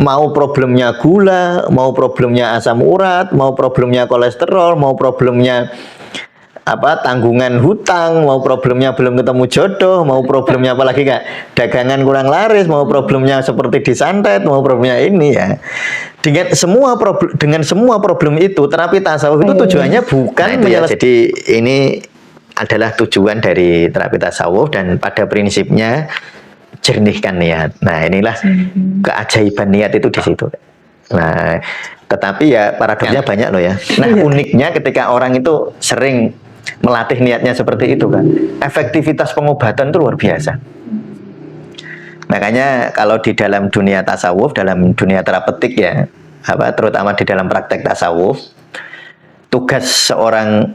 mau problemnya gula, mau problemnya asam urat, mau problemnya kolesterol, mau problemnya tanggungan hutang, mau problemnya belum ketemu jodoh, mau problemnya apalagi Kak, dagangan kurang laris, mau problemnya seperti disantet, mau problemnya ini ya. Dengan semua problem itu, terapi tasawuf itu tujuannya bukan jadi ini adalah tujuan dari terapi tasawuf, dan pada prinsipnya jernihkan niat. Nah, inilah keajaiban niat itu di situ. Nah, tetapi ya paradoksnya banyak loh ya. Nah, uniknya ketika orang itu sering melatih niatnya seperti itu kan, efektivitas pengobatan itu luar biasa. Makanya kalau di dalam dunia tasawuf, dalam dunia terapeutik ya, terutama di dalam praktek tasawuf, tugas seorang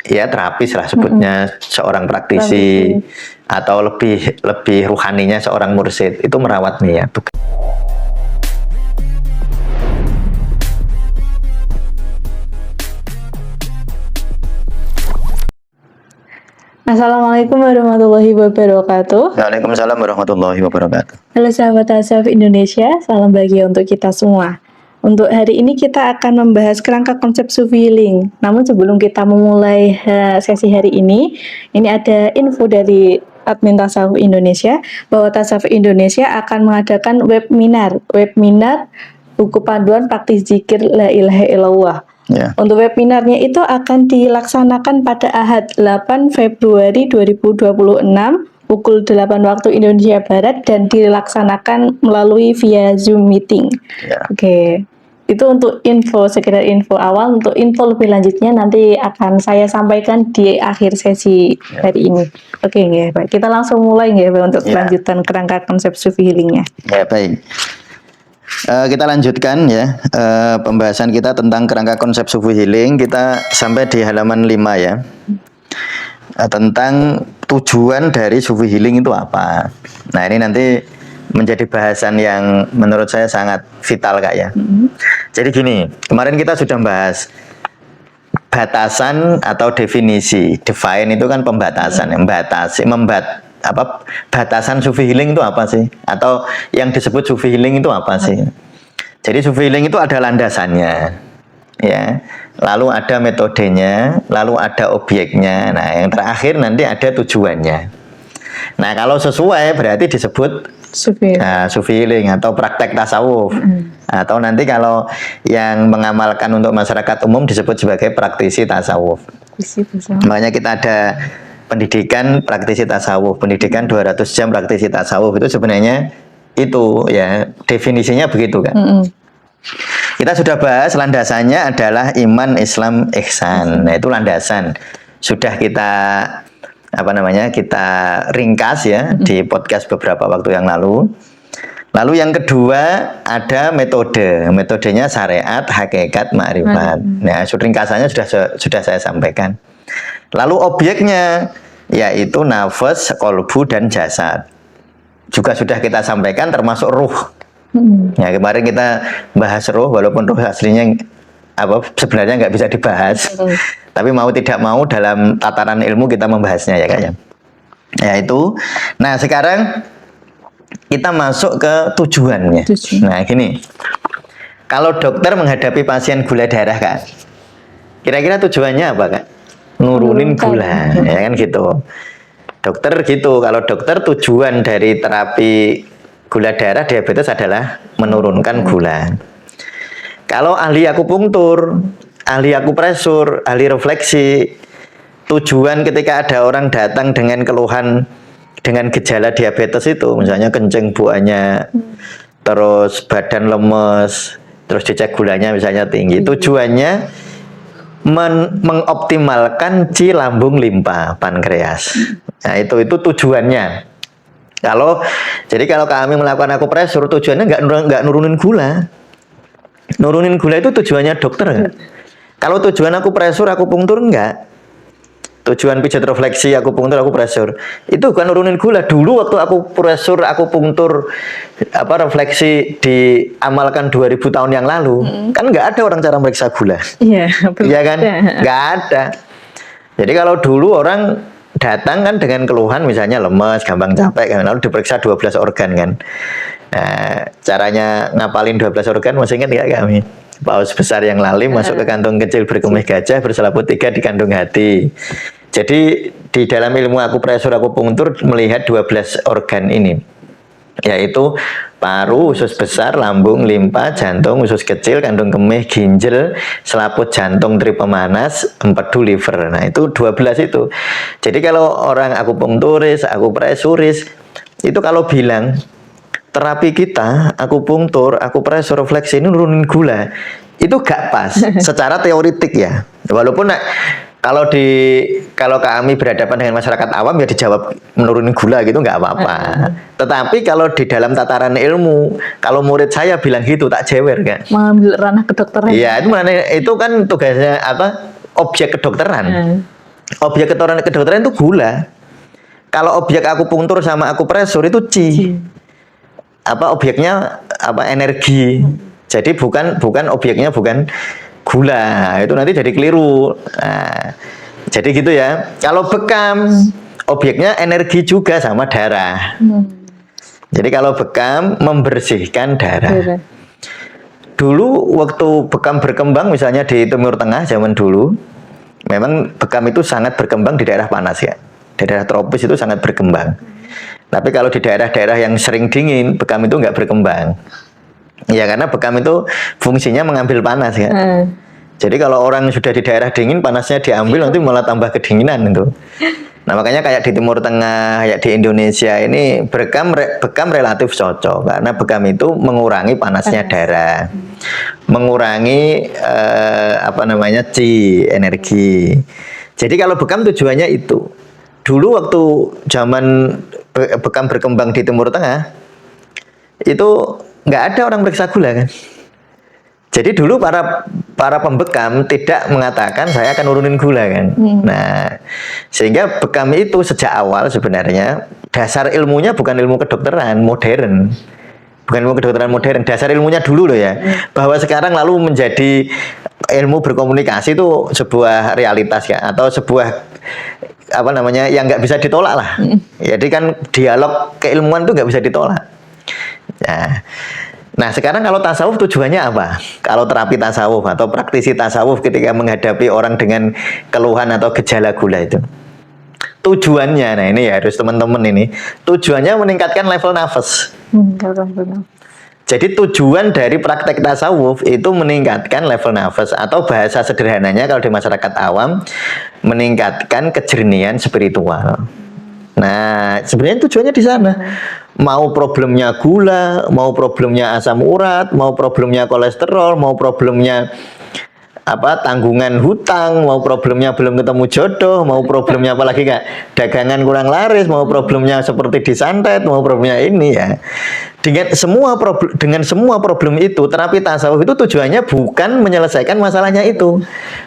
ya terapis lah sebutnya, seorang praktisi atau lebih ruhaninya seorang mursyid itu merawat niat. Assalamualaikum warahmatullahi wabarakatuh. Waalaikumsalam warahmatullahi wabarakatuh. Halo sahabat tasawuf Indonesia, salam bahagia untuk kita semua. Untuk hari ini kita akan membahas kerangka konsep Sufi Healing. Namun sebelum kita memulai sesi hari ini ada info dari admin Tasawuf Indonesia bahwa Tasawuf Indonesia akan mengadakan webinar buku panduan praktis zikir la ilaha illallah. Untuk webinarnya itu akan dilaksanakan pada Ahad 8 Februari 2026 pukul 8 waktu Indonesia Barat dan dilaksanakan melalui via Zoom meeting. Oke. Itu untuk sekedar info awal. Untuk info lebih lanjutnya nanti akan saya sampaikan di akhir sesi hari ini. Oke, baik. Kita langsung mulai untuk kelanjutan kerangka konsep Sufi Healingnya. Ya, baik. Kita lanjutkan ya pembahasan kita tentang kerangka konsep Sufi Healing. Kita sampai di halaman 5 ya, tentang tujuan dari Sufi Healing itu apa. Nah, ini nanti menjadi bahasan yang menurut saya sangat vital Kak ya. Jadi gini, kemarin kita sudah bahas batasan atau definisi. Define itu kan pembatasan, batasan Sufi Healing itu apa sih? Atau yang disebut Sufi Healing itu apa sih? Jadi Sufi Healing itu ada landasannya, ya. Lalu ada metodenya, lalu ada objeknya. Nah, yang terakhir nanti ada tujuannya. Nah, kalau sesuai berarti disebut Sufi Healing atau praktek tasawuf. Atau nanti kalau yang mengamalkan untuk masyarakat umum disebut sebagai praktisi tasawuf. Makanya kita ada pendidikan praktisi tasawuf, pendidikan 200 jam praktisi tasawuf, itu sebenarnya itu ya definisinya begitu kan. Kita sudah bahas landasannya adalah iman, Islam, ihsan. Nah, itu landasan. Sudah kita kita ringkas ya di podcast beberapa waktu yang lalu. Lalu yang kedua ada metode. Metodenya syariat, hakikat, ma'rifat. Nah, ringkasannya sudah saya sampaikan. Lalu objeknya yaitu nafas, kolbu, dan jasad. Juga sudah kita sampaikan termasuk ruh. Ya, kemarin kita bahas ruh, walaupun ruh aslinya sebenarnya nggak bisa dibahas. Tapi mau tidak mau dalam tataran ilmu kita membahasnya ya kayaknya. Ya itu. Nah, sekarang kita masuk ke tujuannya. Nah, gini. Kalau dokter menghadapi pasien gula darah Kak, kira-kira tujuannya apa Kak? Nurunin gula, ya kan gitu. Dokter gitu, kalau dokter tujuan dari terapi gula darah diabetes adalah menurunkan gula. Kalau ahli akupunktur, ahli akupresur, ahli refleksi, tujuan ketika ada orang datang dengan keluhan, dengan gejala diabetes itu, misalnya kencing buahnya, terus badan lemes, terus dicek gulanya misalnya tinggi, tujuannya mengoptimalkan lambung limpa pankreas. Nah, itu tujuannya. Jadi kalau kami melakukan akupresur, tujuannya nggak nurunin gula. Nurunin gula itu tujuannya dokter. Kalau tujuan akupresur, akupunktur enggak. Tujuan pijat refleksi, akupunktur, akupresur itu bukan nurunin gula. Dulu waktu akupresur, akupunktur, refleksi diamalkan 2000 tahun yang lalu, kan nggak ada orang cara meriksa gula. Iya kan? Nggak ada. Jadi kalau dulu orang datang kan dengan keluhan misalnya lemes, gampang capek kan, lalu diperiksa 12 organ kan. Nah, caranya ngapalin 12 organ masih ingat nggak kami? Paus besar yang lalim masuk ke kantong kecil berkemih gajah, berselaput 3 di kandung hati. Jadi di dalam ilmu akupresur akupunktur melihat 12 organ ini, yaitu paru, usus besar, lambung, limpa, jantung, usus kecil, kandung kemih, ginjal, selaput jantung, trip pemanas, empedu, liver. Nah, itu 12 itu. Jadi kalau orang akupunkturis, akupresuris itu kalau bilang terapi kita, akupunktur, akupresur, refleksi ini nurunin gula, itu gak pas secara teoritik ya. Walaupun kalau kami berhadapan dengan masyarakat awam ya dijawab menurunin gula gitu nggak apa-apa. Tetapi kalau di dalam tataran ilmu, kalau murid saya bilang gitu tak jewer kan. Mengambil ranah kedokteran. Iya, itu kan tugasnya apa? Objek kedokteran. Objek kedokteran itu gula. Kalau objek akupunktur sama akupresur itu chi. Apa objeknya apa energi. Jadi bukan objeknya bukan gula. Itu nanti jadi keliru. Nah, jadi gitu ya. Kalau bekam objeknya energi juga sama darah. Jadi kalau bekam membersihkan darah. Dulu waktu bekam berkembang misalnya di Timur Tengah zaman dulu, memang bekam itu sangat berkembang di daerah panas ya. Di daerah tropis itu sangat berkembang. Tapi kalau di daerah-daerah yang sering dingin, bekam itu nggak berkembang. Ya karena bekam itu fungsinya mengambil panas ya. Jadi kalau orang sudah di daerah dingin, panasnya diambil nanti malah tambah kedinginan itu. Nah makanya kayak di Timur Tengah, kayak di Indonesia ini bekam relatif cocok karena bekam itu mengurangi panasnya darah, mengurangi chi, energi. Jadi kalau bekam tujuannya itu. Dulu waktu zaman bekam berkembang di Timur Tengah, itu nggak ada orang periksa gula kan. Jadi dulu para pembekam tidak mengatakan saya akan nurunin gula kan. Nah, sehingga bekam itu sejak awal sebenarnya dasar ilmunya bukan ilmu kedokteran modern. Bukan ilmu kedokteran modern, dasar ilmunya dulu loh ya. Bahwa sekarang lalu menjadi ilmu berkomunikasi itu sebuah realitas ya, atau sebuah yang nggak bisa ditolak lah. Jadi kan dialog keilmuan itu nggak bisa ditolak. Nah sekarang kalau tasawuf tujuannya apa? Kalau terapi tasawuf atau praktisi tasawuf ketika menghadapi orang dengan keluhan atau gejala gula itu, tujuannya, nah ini ya harus teman-teman ini, tujuannya meningkatkan level nafas. Jadi tujuan dari praktek tasawuf itu meningkatkan level nafas, atau bahasa sederhananya kalau di masyarakat awam meningkatkan kejernihan spiritual. Nah, sebenarnya tujuannya di sana. Mau problemnya gula, mau problemnya asam urat, mau problemnya kolesterol, mau problemnya tanggungan hutang, mau problemnya belum ketemu jodoh, mau problemnya apalagi nggak dagangan kurang laris, mau problemnya seperti disantet, mau problemnya ini ya. Dengan semua problem itu, terapi tasawuf itu tujuannya bukan menyelesaikan masalahnya itu.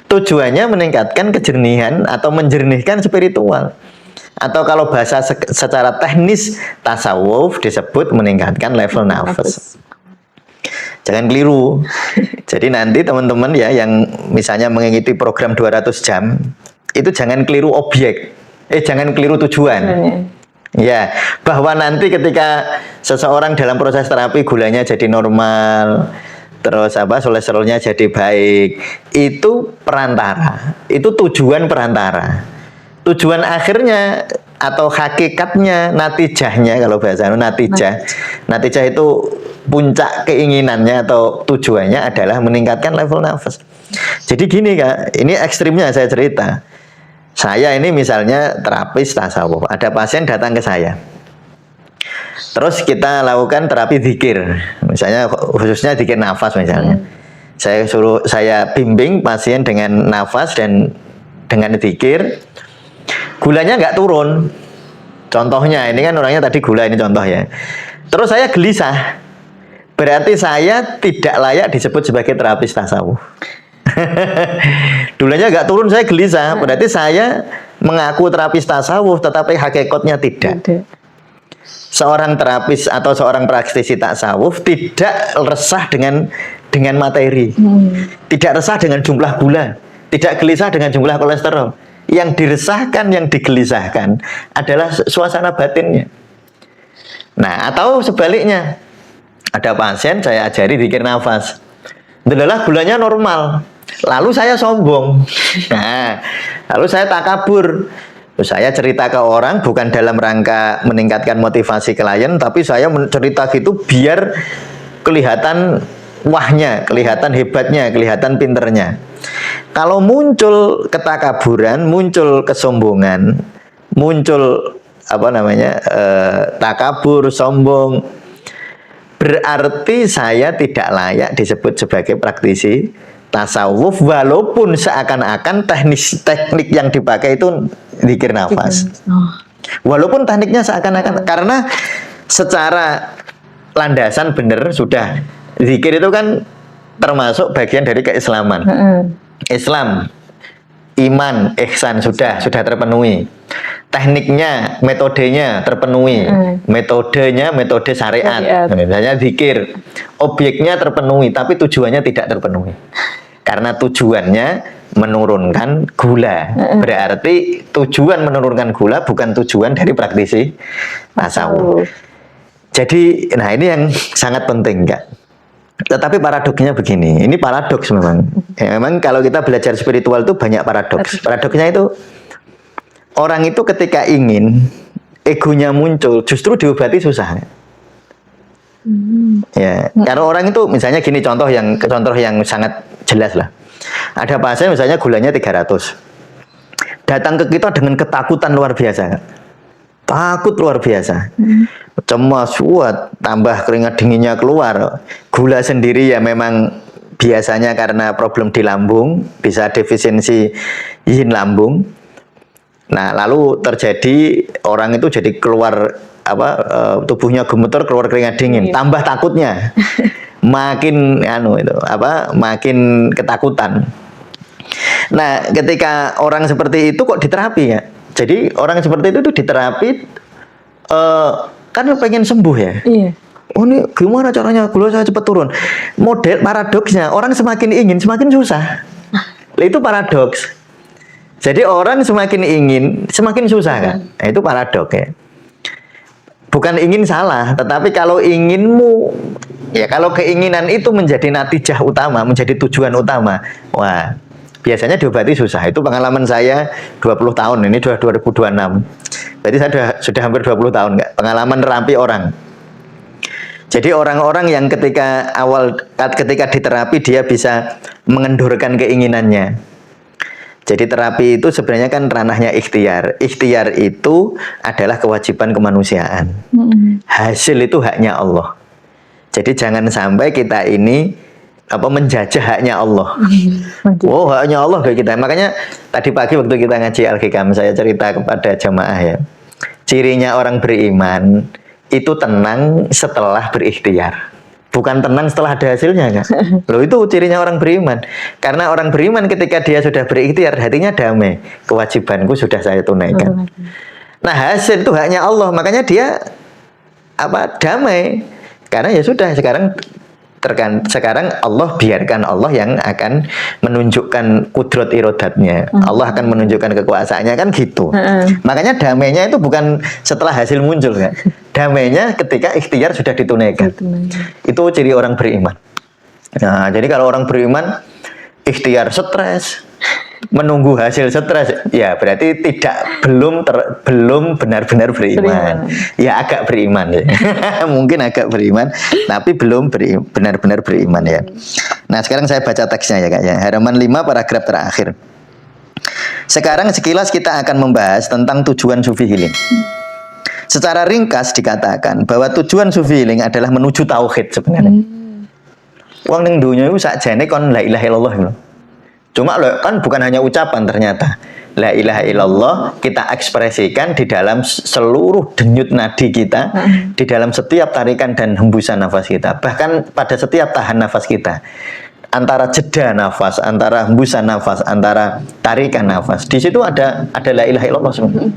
Tujuannya meningkatkan kejernihan atau menjernihkan spiritual. Atau kalau bahasa secara teknis tasawuf disebut meningkatkan level nafas. Jangan keliru. Jadi nanti teman-teman ya yang misalnya mengikuti program 200 jam, itu jangan keliru objek. Jangan keliru tujuan. Ya, bahwa nanti ketika seseorang dalam proses terapi gulanya jadi normal, terus kolesterolnya jadi baik, itu perantara. Itu tujuan perantara. Tujuan akhirnya atau hakikatnya, natijahnya kalau bahasa natijah itu puncak keinginannya atau tujuannya adalah meningkatkan level nafas. Jadi gini Kak, ini ekstrimnya saya cerita. Saya ini misalnya terapis tasawuf, ada pasien datang ke saya. Terus kita lakukan terapi dzikir, misalnya khususnya dzikir nafas misalnya. Saya bimbing pasien dengan nafas dan dengan dzikir. Gulanya nggak turun. Contohnya, ini kan orangnya tadi gula, ini contoh ya. Terus saya gelisah. Berarti saya tidak layak disebut sebagai terapis tasawuf. Gulanya nggak turun, saya gelisah. Berarti saya mengaku terapis tasawuf, tetapi hakikatnya tidak. Seorang terapis atau seorang praktisi tasawuf tidak resah dengan materi. Tidak resah dengan jumlah gula. Tidak gelisah dengan jumlah kolesterol. Yang diresahkan, yang digelisahkan adalah suasana batinnya. Nah, atau sebaliknya, Ada pasien saya ajari zikir nafas. Delalah gulanya normal. Lalu saya sombong. Nah, lalu saya takabur. Terus saya cerita ke orang bukan dalam rangka meningkatkan motivasi klien, tapi saya cerita gitu biar kelihatan wahnya, kelihatan hebatnya, kelihatan pinternya. Kalau muncul ketakaburan, muncul kesombongan, muncul takabur, sombong, berarti saya tidak layak disebut sebagai praktisi tasawuf, walaupun seakan-akan teknik yang dipakai itu zikir nafas. Walaupun tekniknya seakan-akan, karena secara landasan benar sudah zikir itu kan termasuk bagian dari keislaman. Islam, iman, ihsan sudah terpenuhi. Tekniknya, metodenya terpenuhi. Metode syariat. Misalnya zikir, objeknya terpenuhi, tapi tujuannya tidak terpenuhi. Karena tujuannya menurunkan gula. Berarti tujuan menurunkan gula bukan tujuan dari praktisi tasawuf. Jadi, nah ini yang sangat penting, Kak. Tetapi paradoksnya begini, ini paradoks memang. Ya, memang kalau kita belajar spiritual itu banyak paradoks. Paradoksnya itu orang itu ketika ingin egonya muncul, justru diobati susah. Ya, karena orang itu misalnya gini, contoh yang sangat jelas lah. Ada pasien misalnya gulanya 300. Datang ke kita dengan ketakutan luar biasa. Takut luar biasa. Cemas, tambah keringat dinginnya keluar. Gula sendiri ya memang biasanya karena problem di lambung, bisa defisiensi yin lambung. Nah, lalu terjadi orang itu jadi keluar tubuhnya gemeter, keluar keringat dingin, tambah takutnya. Makin makin ketakutan. Nah, ketika orang seperti itu kok diterapi ya? Jadi orang seperti itu diterapi kan pengen sembuh ya. Iya. Oh, ini gimana caranya gula saya cepat turun? Model paradoksnya, orang semakin ingin semakin susah. Itu paradoks. Jadi orang semakin ingin semakin susah kan? Nah, itu paradoks ya. Bukan ingin salah, tetapi kalau inginmu, ya kalau keinginan itu menjadi natijah utama, menjadi tujuan utama, wah, biasanya diobati susah. Itu pengalaman saya 20 tahun, ini sudah 2026. Berarti saya sudah hampir 20 tahun, nggak? Pengalaman nerapi orang. Jadi orang-orang yang ketika diterapi dia bisa mengendurkan keinginannya. Jadi terapi itu sebenarnya kan ranahnya ikhtiar. Ikhtiar itu adalah kewajiban kemanusiaan. Hasil itu haknya Allah. Jadi jangan sampai kita ini menjajah haknya Allah. Oh, haknya Allah bagi kita. Makanya tadi pagi waktu kita ngaji Al-Hikam, saya cerita kepada jamaah ya. Cirinya orang beriman itu tenang setelah berikhtiar. Bukan tenang setelah ada hasilnya, kan? Loh, itu cirinya orang beriman. Karena orang beriman ketika dia sudah berikhtiar, hatinya damai. Kewajibanku sudah saya tunaikan. Nah, hasil itu haknya Allah. Makanya dia damai. Karena ya sudah, sekarang Allah biarkan Allah yang akan menunjukkan kudrat irodatnya. Allah akan menunjukkan kekuasaannya, kan gitu. Makanya damainya itu bukan setelah hasil muncul, kan? Damainya ketika ikhtiar sudah ditunaikan. Itu ciri orang beriman. Nah, jadi kalau orang beriman ikhtiar stres, menunggu hasil stres, ya berarti belum benar-benar beriman. Ya agak beriman ya. Mungkin agak beriman, tapi belum benar-benar beriman ya. Nah, sekarang saya baca teksnya ya, Kak ya. Halaman 5 paragraf terakhir. Sekarang sekilas kita akan membahas tentang tujuan sufi healing. Secara ringkas dikatakan bahwa tujuan sufi healing adalah menuju tauhid sebenarnya. Wong ning dunya iku sakjane kon la ilaha illallah gitu. Cuma kan bukan hanya ucapan ternyata. La ilaha illallah kita ekspresikan di dalam seluruh denyut nadi kita, di dalam setiap tarikan dan hembusan nafas kita. Bahkan pada setiap tahan nafas kita. Antara jeda nafas, antara hembusan nafas, antara tarikan nafas. Di situ ada la ilaha illallah sebenarnya.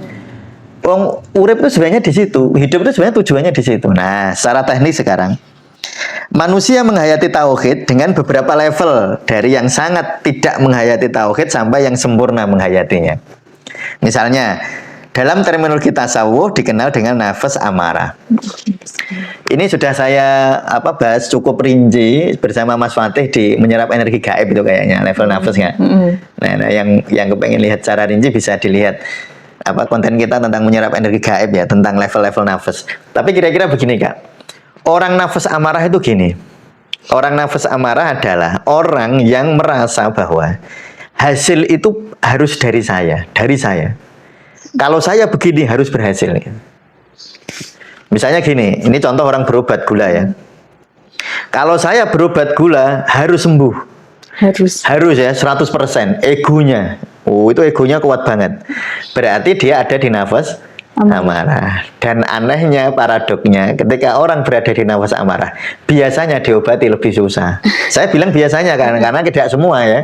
Wong urip itu sebenarnya di situ, hidup itu sebenarnya tujuannya di situ. Nah, secara teknis sekarang manusia menghayati tauhid dengan beberapa level, dari yang sangat tidak menghayati tauhid sampai yang sempurna menghayatinya. Misalnya, dalam terminologi tasawuf dikenal dengan nafas amarah. Ini sudah saya bahas cukup rinci bersama Mas Fatih di menyerap energi gaib itu kayaknya level nafasnya. Nah, yang kepengen lihat cara rinci bisa dilihat konten kita tentang menyerap energi gaib ya, tentang level-level nafas. Tapi kira-kira begini Kak, orang nafas amarah itu gini. Orang nafas amarah adalah orang yang merasa bahwa hasil itu harus dari saya. Kalau saya begini harus berhasil. Misalnya gini, ini contoh orang berobat gula ya. Kalau saya berobat gula harus sembuh. Harus ya, 100%. Egonya. Oh, itu egonya kuat banget. Berarti dia ada di nafas amarah. Dan anehnya, paradoknya, ketika orang berada di nafas amarah, biasanya diobati lebih susah. Saya bilang biasanya karena tidak semua ya.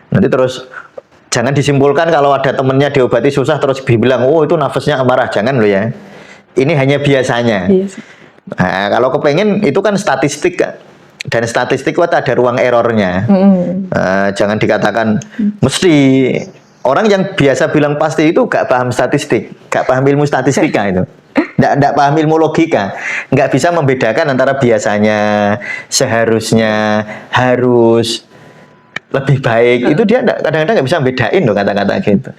Nanti terus jangan disimpulkan kalau ada temennya diobati susah terus dibilang, oh itu nafasnya amarah. Jangan loh ya. Ini hanya biasanya. Nah, kalau kepengen itu kan statistik Kak. Dan statistik itu ada ruang errornya. Jangan dikatakan mesti. Orang yang biasa bilang pasti itu gak paham statistik, gak paham ilmu statistika itu. Nggak paham ilmu logika, nggak bisa membedakan antara biasanya, seharusnya, harus, lebih baik. Itu dia kadang-kadang nggak bisa bedain loh kata-kata gitu.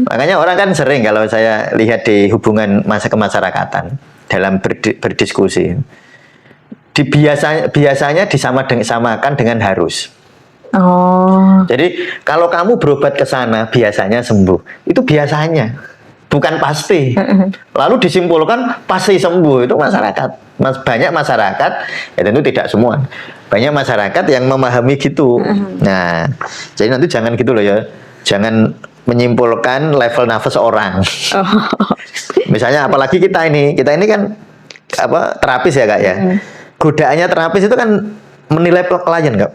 Makanya orang kan sering kalau saya lihat di hubungan masa kemasyarakatan dalam berdiskusi, biasanya disamakan dengan harus. Jadi kalau kamu berobat ke sana biasanya sembuh. Itu biasanya, bukan pasti. Lalu disimpulkan pasti sembuh. Itu masyarakat. Banyak masyarakat, ya tentu tidak semua. Banyak masyarakat yang memahami gitu. Nah, jadi nanti jangan gitu loh ya. Jangan menyimpulkan level nafas orang. Misalnya apalagi kita ini kan terapis ya Kak ya. Godaannya terapis itu kan menilai klien Kak.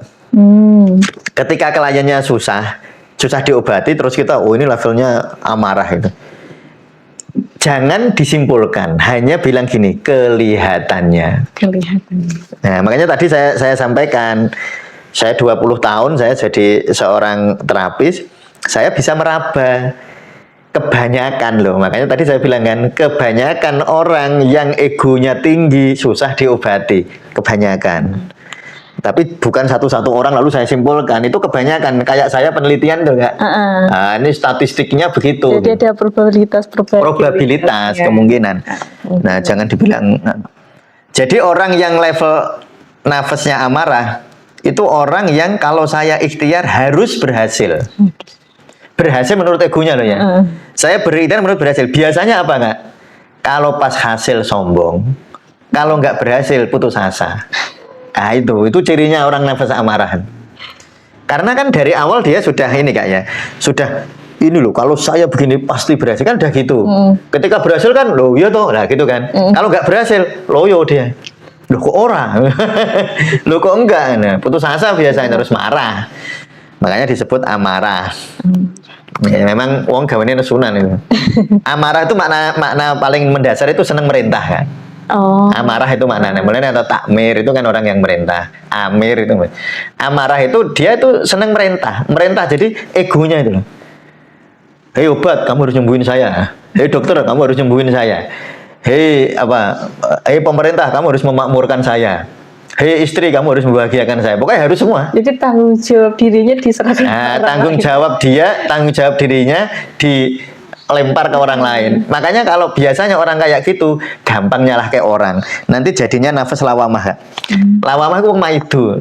Ketika kliennya susah diobati, terus kita, oh ini levelnya amarah itu. Jangan disimpulkan, hanya bilang gini, kelihatannya. Nah, makanya tadi saya sampaikan, saya 20 tahun saya jadi seorang terapis, saya bisa meraba kebanyakan loh. Makanya tadi saya bilang kan, kebanyakan orang yang egonya tinggi susah diobati, kebanyakan. Tapi bukan satu-satu orang lalu saya simpulkan, itu kebanyakan. Kayak saya penelitian tuh Kak. Nah, ini statistiknya begitu. Jadi ada probabilitas ya. Kemungkinan. Nah, jangan dibilang. Jadi orang yang level nafasnya amarah itu orang yang kalau saya ikhtiar harus berhasil. Berhasil menurut egonya loh ya. Saya berikhtiar menurut berhasil. Biasanya apa Kak? Kalau pas hasil sombong, kalau nggak berhasil putus asa. Nah, itu cirinya orang nafas amarah. Karena kan dari awal dia sudah ini Kak ya, sudah ini loh, kalau saya begini pasti berhasil kan udah gitu. Ketika berhasil kan loh iya toh, lah gitu kan. Kalau nggak berhasil, loyo dia. Loh kok orang? Loh kok enggak? Nah, putus asa biasanya terus marah. Makanya disebut amarah. Ya, memang wong gawane nesunan itu. Amarah itu makna paling mendasar itu senang merintah kan. Amarah itu maknanya, mulanya atau takmir itu kan orang yang merintah. Amir itu, amarah itu dia itu senang merintah, jadi egonya itu loh. Hei obat, kamu harus nyembuhin saya. Hei dokter, kamu harus nyembuhin saya. Hei pemerintah, kamu harus memakmurkan saya. Hei istri, kamu harus membahagiakan saya. Pokoknya harus semua. Jadi tanggung jawab dirinya diserahkan. Tanggung jawab dirinya dilempar ke orang lain. Makanya kalau biasanya orang kayak gitu gampang nyalah kayak orang. Nanti jadinya nafas lawamah. Lawamah itu maidu.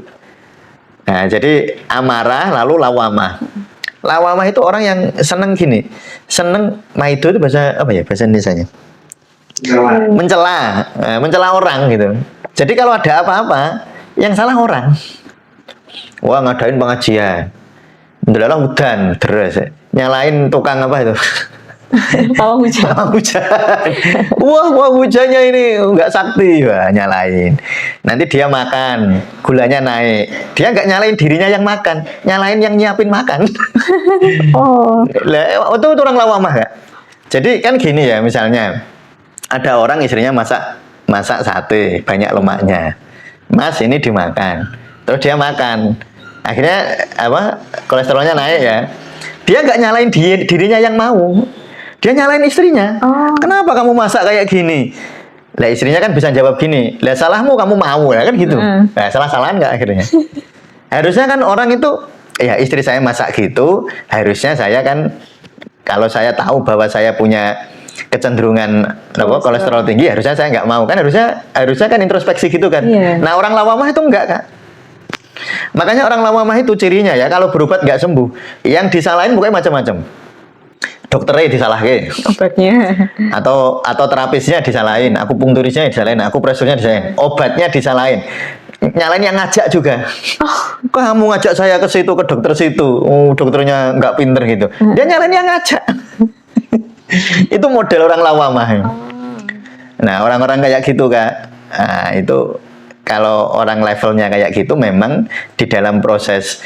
Nah, jadi amarah lalu lawamah. Lawamah itu orang yang seneng gini. Seneng maidu itu bahasa apa ya? Bahasa Indonesianya? Mencela orang gitu. Jadi kalau ada apa-apa yang salah orang. Wah, ngadain pengajian. Ndelalah udan deres. Nyalain tukang apa itu? Pawang hujan. Wah, hujannya ini nggak sakti, wah nyalain. Nanti dia makan, gulanya naik. Dia nggak nyalain dirinya yang makan, nyalain yang nyiapin makan. Lah, itu orang lawamah Kak. Jadi kan gini ya, misalnya ada orang istrinya masak sate, banyak lemaknya. Mas, ini dimakan. Terus dia makan. Akhirnya kolesterolnya naik ya. Dia nggak nyalain dirinya yang mau. Dia nyalain istrinya. Oh. Kenapa kamu masak kayak gini? Lah istrinya kan bisa jawab gini, lah salahmu kamu mau, ya kan gitu. Nah, salah-salahan nggak akhirnya? Harusnya kan orang itu, ya istri saya masak gitu, harusnya saya kan, kalau saya tahu bahwa saya punya kecenderungan kolesterol tinggi, harusnya saya nggak mau kan, harusnya kan introspeksi gitu kan. Iya. Nah orang lawamah itu enggak Kak. Makanya orang lawamah itu cirinya ya, kalau berobat nggak sembuh, yang disalahin pokoknya macam-macam. Dokternya disalahkan, Obatnya. atau terapisnya disalahin, akupunkturisnya disalahin, akupresurnya disalahin, obatnya disalahin, nyalain yang ngajak juga. Kamu ngajak saya ke situ, ke dokter situ, dokternya nggak pinter gitu. Dia nyalain yang ngajak. Itu model orang lawamah. Nah orang-orang kayak gitu Kak, nah, itu kalau orang levelnya kayak gitu memang di dalam proses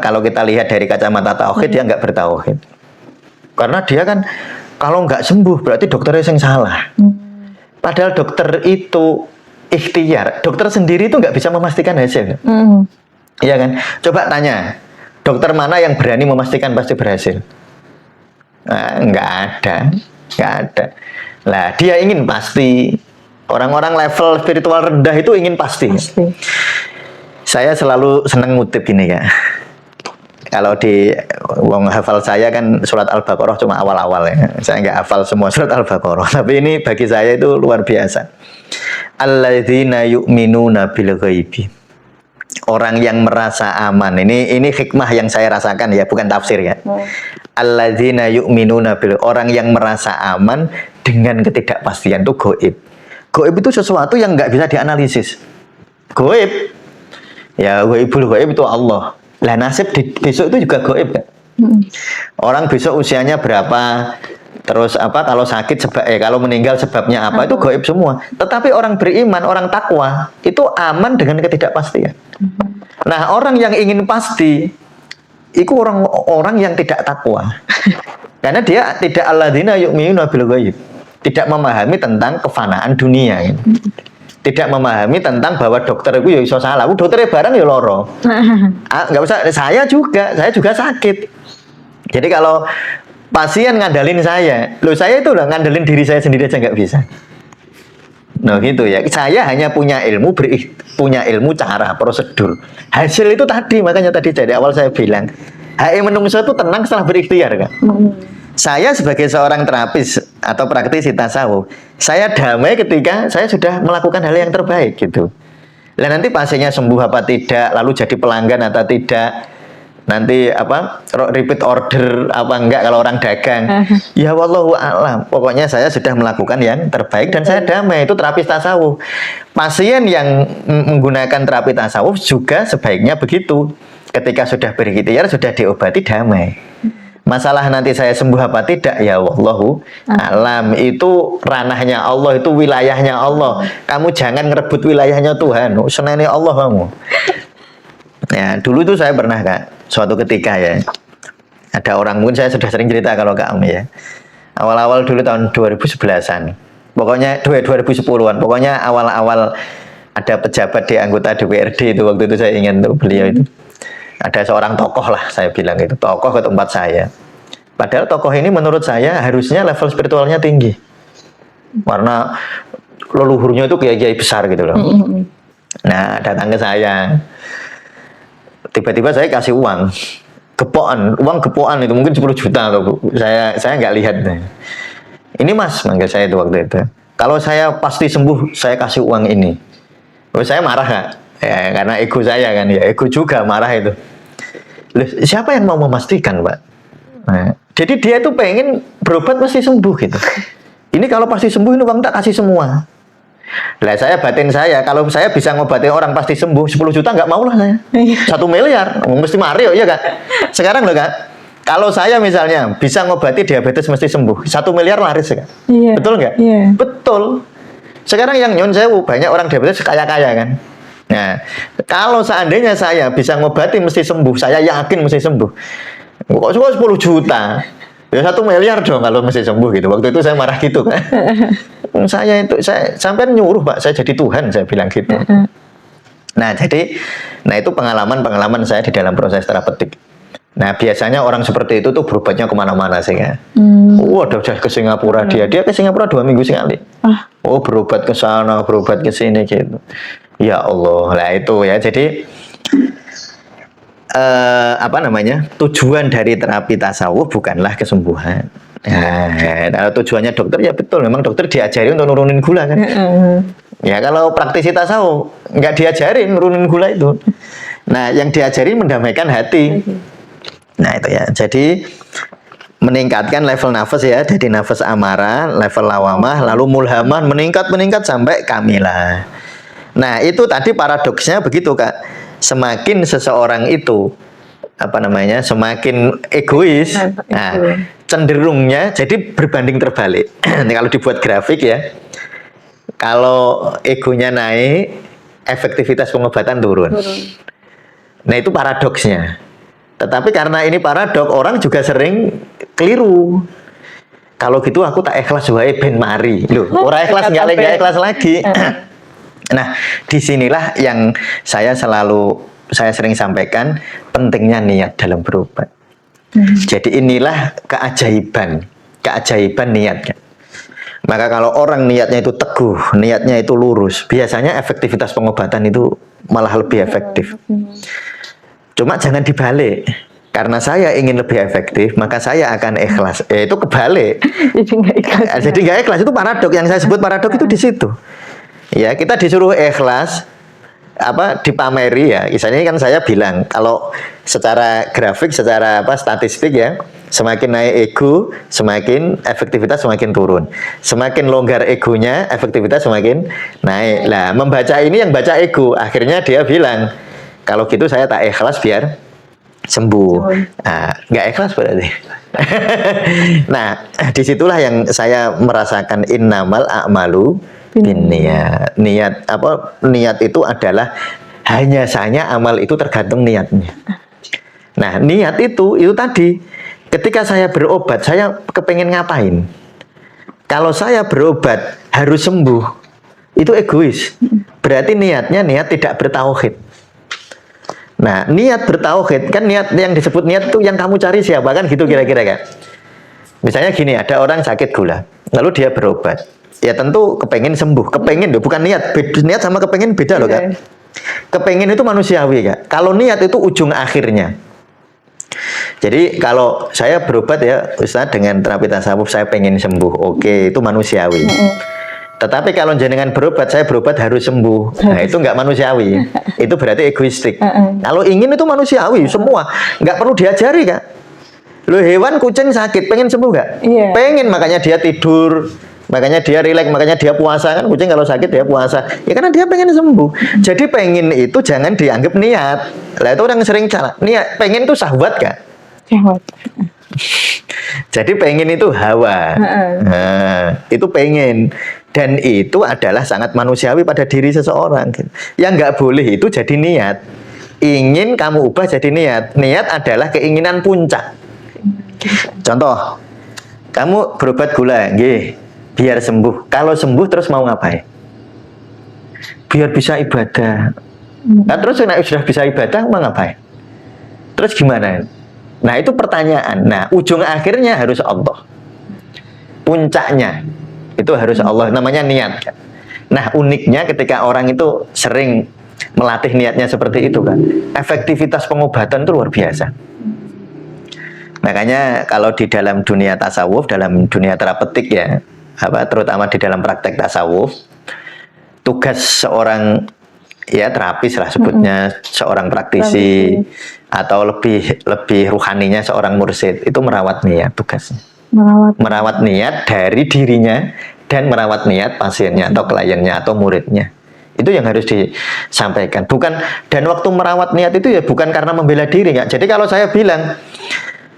kalau kita lihat dari kacamata tauhid dia nggak bertauhid. Karena dia kan kalau nggak sembuh berarti dokternya yang salah. Padahal dokter itu ikhtiar. Dokter sendiri itu nggak bisa memastikan hasil. Iya kan? Coba tanya, dokter mana yang berani memastikan pasti berhasil? Nah, nggak ada. Lah dia ingin pasti. Orang-orang level spiritual rendah itu ingin pasti. Saya selalu senang ngutip gini Kak. Kalau di wong hafal saya kan surat Al-Baqarah cuma awal-awal ya. Saya nggak hafal semua surat Al-Baqarah. Tapi ini bagi saya itu luar biasa. Alladzina yu'minuna bil ghaibi. Orang yang merasa aman. Ini hikmah yang saya rasakan ya, bukan tafsir ya. Alladzina yu'minuna bil, orang yang merasa aman dengan ketidakpastian itu gaib. Gaib itu sesuatu yang nggak bisa dianalisis. Gaib. Ya gaibul gaib itu Allah. Lah nasib besok itu juga gaib kan? Orang besok usianya berapa, terus kalau sakit kalau meninggal sebabnya apa, itu gaib semua. Tetapi orang beriman, orang takwa itu aman dengan ketidakpastian. Nah orang yang ingin pasti itu orang yang tidak takwa. Karena dia tidak alladzina yu'minuna bil ghaib, tidak memahami tentang kefanaan dunia gitu. Tidak memahami tentang bahwa dokter itu ya iso salah. Dokternya barang ya loro. Nggak usah, saya juga sakit. Jadi kalau pasien ngandalin saya itu udah ngandelin diri saya sendiri aja nggak bisa. Nah gitu ya. Saya hanya punya ilmu cara, prosedur. Hasil itu tadi, makanya tadi dari awal saya bilang, menungso itu tenang setelah berikhtiar kan. Saya sebagai seorang terapis atau praktisi tasawuf, saya damai ketika saya sudah melakukan hal yang terbaik gitu. Lah nanti pasiennya sembuh apa tidak, lalu jadi pelanggan atau tidak, nanti repeat order apa enggak kalau orang dagang. Ya wallahu a'lam. Pokoknya saya sudah melakukan yang terbaik dan saya damai. Itu terapis tasawuf. Pasien yang menggunakan terapi tasawuf juga sebaiknya begitu. Ketika sudah berikhtiar, sudah diobati, damai. Masalah nanti saya sembuh apa tidak, ya wallahu alam. Itu ranahnya Allah, itu wilayahnya Allah. Kamu jangan ngerebut wilayahnya Tuhan. Seneni Allah kamu. Ya, dulu itu saya pernah Kak, suatu ketika ya, ada orang, mungkin saya sudah sering cerita kalau kamu ya. Awal-awal dulu tahun 2011-an. Pokoknya 2010-an. Pokoknya awal-awal ada pejabat di anggota DPRD itu, waktu itu saya ingin tuh beliau itu. Ada seorang tokoh lah, saya bilang itu tokoh ke tempat saya. Padahal tokoh ini menurut saya harusnya level spiritualnya tinggi, karena leluhurnya itu kiai-kiai besar gitu loh. Nah datang ke saya, tiba-tiba saya kasih uang gepokan itu mungkin 10 juta atau saya nggak lihat. Ini Mas, manggil saya itu waktu itu. Kalau saya pasti sembuh, saya kasih uang ini. Saya marah Kak. Ya, karena ego saya kan, ya ego juga marah itu. Loh, siapa yang mau memastikan Pak? Nah, jadi dia itu pengen berobat pasti sembuh gitu. Ini kalau pasti sembuh ini uang tak kasih semua. Lah saya batin saya, kalau saya bisa ngobatin orang pasti sembuh 10 juta nggak mau lah saya. 1 miliar, mesti Mario ya Kak. Sekarang loh Kak, kalau saya misalnya bisa ngobati diabetes mesti sembuh, 1 miliar laris ya Kak. Iya. Betul nggak? Iya. Betul. Sekarang yang nyun sewu banyak orang diabetes kaya-kaya kan. Nah, kalau seandainya saya bisa ngobati mesti sembuh, saya yakin mesti sembuh. Kok 10 juta? Ya 1 miliar dong kalau mesti sembuh gitu. Waktu itu saya marah gitu kan. Saya sampai nyuruh Pak, saya jadi Tuhan, saya bilang gitu. Nah itu pengalaman saya di dalam proses terapeutik. Nah, biasanya orang seperti itu tuh berobatnya kemana-mana sih kan. Udah ke Singapura dia ke Singapura 2 minggu sekali. Oh, berobat ke sana, berobat ke sini gitu. Ya Allah, lah itu ya. Jadi apa namanya? Tujuan dari terapi tasawuf bukanlah kesembuhan. Nah, kalau tujuannya dokter ya betul, memang dokter diajari untuk nurunin gula kan. Ya kalau praktisi tasawuf nggak diajarin nurunin gula itu. Nah, yang diajari mendamaikan hati. Nah itu ya, jadi meningkatkan level nafas ya, dari nafas amarah, level lawamah, lalu mulhamah meningkat sampai kamilah. Nah itu tadi paradoksnya begitu Kak, semakin seseorang itu apa namanya, semakin egois, nah, cenderungnya jadi berbanding terbalik. Ini kalau dibuat grafik ya, kalau egonya naik, efektivitas pengobatan turun. Nah itu paradoksnya. Tetapi karena ini paradok, orang juga sering keliru. Kalau gitu aku tak ikhlas wae ben mari. Loh, orang ikhlas nggak ikhlas lagi. Nah, disinilah yang saya sering sampaikan pentingnya niat dalam berobat. Jadi inilah keajaiban niat kan. Maka kalau orang niatnya itu teguh, niatnya itu lurus, biasanya efektivitas pengobatan itu malah lebih efektif. Cuma jangan dibalik. Karena saya ingin lebih efektif, maka saya akan ikhlas. Itu kebalik. Jadi nggak ikhlas itu paradok. Yang saya sebut paradok itu di situ. Ya, kita disuruh ikhlas, dipameri ya. Misalnya kan saya bilang kalau secara grafik, secara statistik ya, semakin naik ego, semakin efektivitas semakin turun. Semakin longgar egonya, efektivitas semakin naik. Lah, membaca ini yang baca ego, akhirnya dia bilang, kalau gitu saya tak ikhlas biar sembuh. Nah, nggak ikhlas berarti. Nah, disitulah yang saya merasakan innamal a'malu binniyat. Niat itu adalah hanya saja amal itu tergantung niatnya. Nah, niat itu tadi. Ketika saya berobat, saya kepengen ngapain? Kalau saya berobat harus sembuh, itu egois. Berarti niatnya niat tidak bertauhid. Nah, niat bertauhid kan, niat yang disebut niat itu yang kamu cari siapa kan gitu kira-kira kan. Misalnya gini, ada orang sakit gula, lalu dia berobat. Ya tentu kepengen sembuh, kepengen loh, bukan niat. Niat sama kepengen beda loh Kak. Kepengen itu manusiawi Kak. Kalau niat itu ujung akhirnya. Jadi kalau saya berobat ya Ustaz dengan terapi tasawuf saya pengen sembuh, oke, itu manusiawi. Tetapi kalau jenengan berobat, saya berobat harus sembuh. Nah, itu nggak manusiawi. Itu berarti egoistik. Kalau ingin itu manusiawi, semua. Nggak perlu diajari, Kak. Loh, hewan kucing sakit, pengen sembuh nggak? Pengen, makanya dia tidur. Makanya dia rileks, makanya dia puasa. Kan kucing kalau sakit dia puasa. Ya karena dia pengen sembuh. Jadi pengen itu jangan dianggap niat. Lah itu orang sering salah. Niat, pengen itu syahwat, Kak. Syahwat. Jadi pengen itu hawa. Nah, itu pengen. Dan itu adalah sangat manusiawi pada diri seseorang. Yang nggak boleh itu jadi niat. Ingin kamu ubah jadi niat. Niat adalah keinginan puncak. Contoh, kamu berobat gula, biar sembuh. Kalau sembuh terus mau ngapain? Biar bisa ibadah. Nah, terus sudah bisa ibadah mau ngapain? Terus gimana? Nah itu pertanyaan. Nah ujung akhirnya harus Allah. Puncaknya itu harus Allah, namanya niat. Nah uniknya ketika orang itu sering melatih niatnya seperti itu kan, efektivitas pengobatan itu luar biasa. Makanya kalau di dalam dunia tasawuf, dalam dunia terapeutik ya, terutama di dalam praktek tasawuf, tugas seorang ya terapis lah sebutnya, seorang praktisi atau lebih ruhaninya seorang mursyid itu merawat niat tugasnya. Merawat niat dari dirinya dan merawat niat pasiennya atau kliennya atau muridnya. Itu yang harus disampaikan. Bukan, dan waktu merawat niat itu ya bukan karena membela diri, nggak. Jadi kalau saya bilang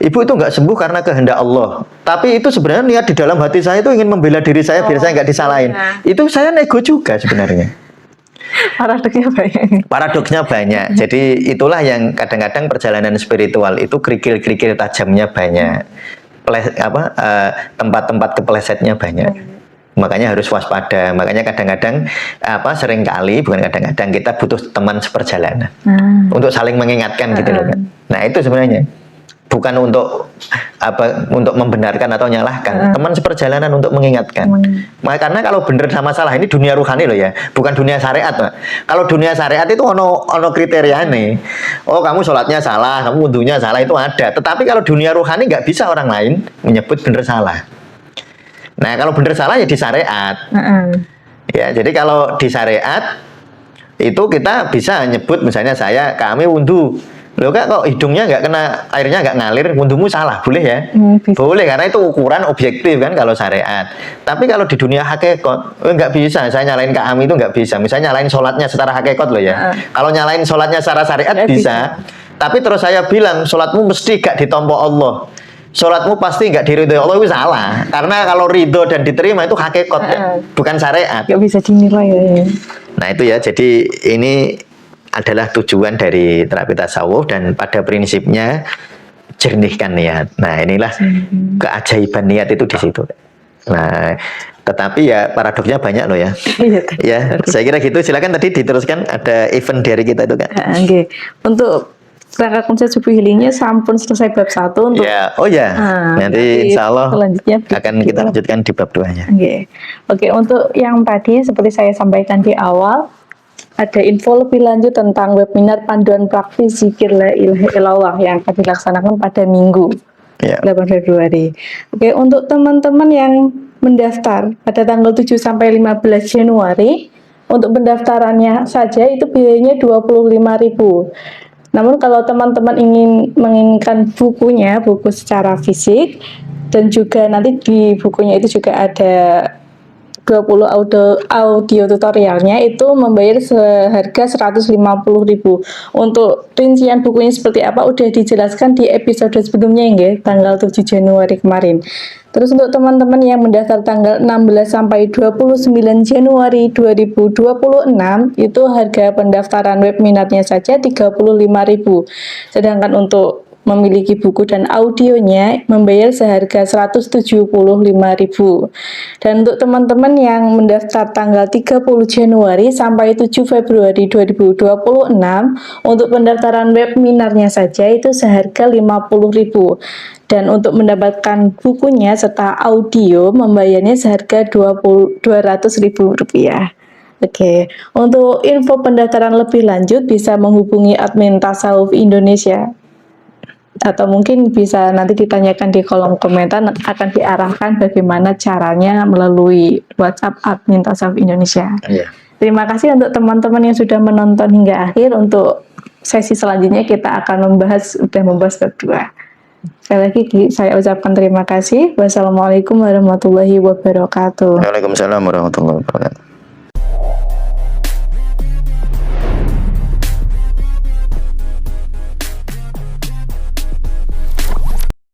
ibu itu nggak sembuh karena kehendak Allah, tapi itu sebenarnya niat di dalam hati saya itu ingin membela diri saya biar saya nggak disalahin. Itu saya nego juga sebenarnya. Paradoksnya banyak. Jadi itulah yang kadang-kadang perjalanan spiritual itu kerikil-kerikil tajamnya banyak. Tempat-tempat keplesetnya banyak. Makanya harus waspada. Makanya kadang-kadang seringkali, bukan kadang-kadang, kita butuh teman seperjalanan untuk saling mengingatkan gitu loh kan. Nah itu sebenarnya bukan untuk apa, untuk membenarkan atau menyalahkan. Teman seperjalanan untuk mengingatkan. Karena kalau benar sama salah ini dunia ruhani loh ya, bukan dunia syariat, Pak. Kalau dunia syariat itu ono kriteria nih. Oh, kamu sholatnya salah, kamu wudhunya salah, itu ada. Tetapi kalau dunia ruhani nggak bisa orang lain menyebut benar salah. Nah, kalau benar salah ya di syariat. Ya, jadi kalau di syariat itu kita bisa nyebut misalnya kami wudhu. Loh Kak, kok hidungnya nggak kena, airnya nggak ngalir, wudhumu salah, boleh ya? Boleh, karena itu ukuran objektif kan kalau syariat. Tapi kalau di dunia hakikat, nggak bisa, saya nyalain Kak Ami itu nggak bisa. Misalnya nyalain sholatnya secara hakikat loh ya. Kalau nyalain sholatnya secara syariat bisa. Tapi terus saya bilang, sholatmu mesti gak ditompo Allah. Sholatmu pasti nggak diridhoi Allah, itu salah. Karena kalau ridho dan diterima itu hakikat ya, bukan syariat. Nggak bisa dinilai ya. Nah itu ya, jadi ini adalah tujuan dari terapi tasawuf dan pada prinsipnya jernihkan niat. Nah inilah keajaiban niat itu di situ. Nah tetapi ya paradoksnya banyak loh ya. Ya saya kira gitu. Silakan tadi diteruskan, ada event dari kita itu Kak. Oke. Untuk kerangka konsep sufi healingnya sampun selesai bab 1 untuk ya. Oh ya, nanti insya Allah selanjutnya akan kita lanjutkan di bab 2-nya. Oke, untuk yang tadi seperti saya sampaikan di awal, ada info lebih lanjut tentang webinar panduan praktis zikir la ilaha illallah yang akan dilaksanakan pada Minggu 8 Februari. Oke, untuk teman-teman yang mendaftar pada tanggal 7 sampai 15 Januari, untuk pendaftarannya saja itu biayanya 25.000. Namun kalau teman-teman menginginkan buku secara fisik, dan juga nanti di bukunya itu juga ada 20 audio tutorialnya, itu membayar seharga 150.000. Untuk rincian bukunya seperti apa udah dijelaskan di episode sebelumnya ya, tanggal 7 Januari kemarin. Terus untuk teman-teman yang mendaftar tanggal 16 sampai 29 Januari 2026, itu harga pendaftaran webinarnya saja 35.000. Sedangkan untuk memiliki buku dan audionya membayar seharga 175.000. Dan untuk teman-teman yang mendaftar tanggal 30 Januari sampai 7 Februari 2026, untuk pendaftaran webinarnya saja itu seharga 50.000. Dan untuk mendapatkan bukunya serta audio membayarnya seharga 200.000 rupiah. Oke, untuk info pendaftaran lebih lanjut bisa menghubungi admin Tasawuf Indonesia, atau mungkin bisa nanti ditanyakan di kolom komentar, akan diarahkan bagaimana caranya melalui WhatsApp admin Tasawuf Indonesia. Terima kasih untuk teman-teman yang sudah menonton hingga akhir. Untuk sesi selanjutnya kita akan membahas bab 2. Sekali lagi saya ucapkan terima kasih. Wassalamualaikum warahmatullahi wabarakatuh. Waalaikumsalam warahmatullahi wabarakatuh.